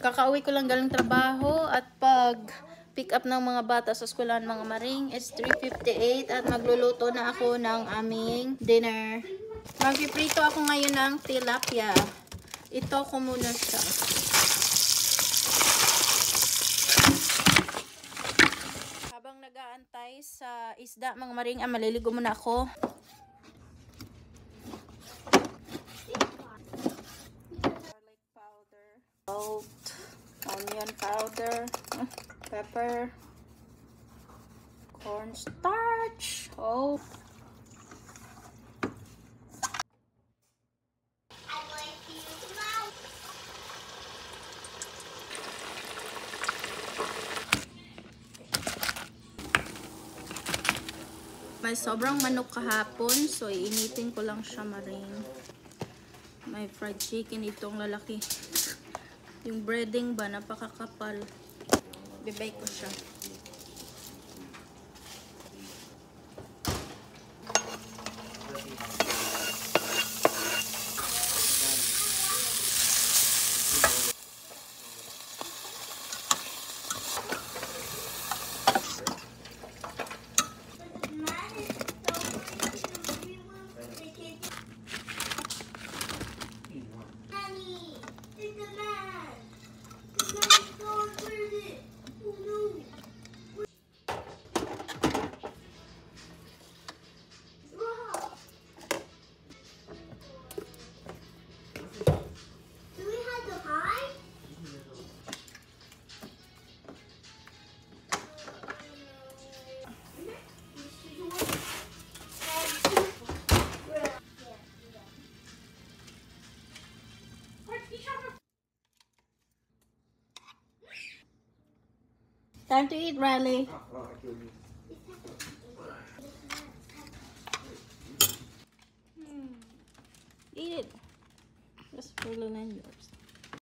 Kakauwi ko lang galing trabaho at pag pick up ng mga bata sa eskwelahan mga maring is 3:58 at magluluto na ako ng aming dinner. Magpiprito ako ngayon ng tilapia. Ito ko muna siya. Habang nag-aantay sa isda mga maring, maliligo muna ako. Garlic powder, salt, onion powder, pepper, cornstarch. Oh. May sobrang manok kahapon, so iinitin ko lang siya maring. May fried chicken itong lalaki. Yung breading ba, napakakapal. Bibake ko siya. Time to eat, Riley. Eat it. Just for Luna and yours.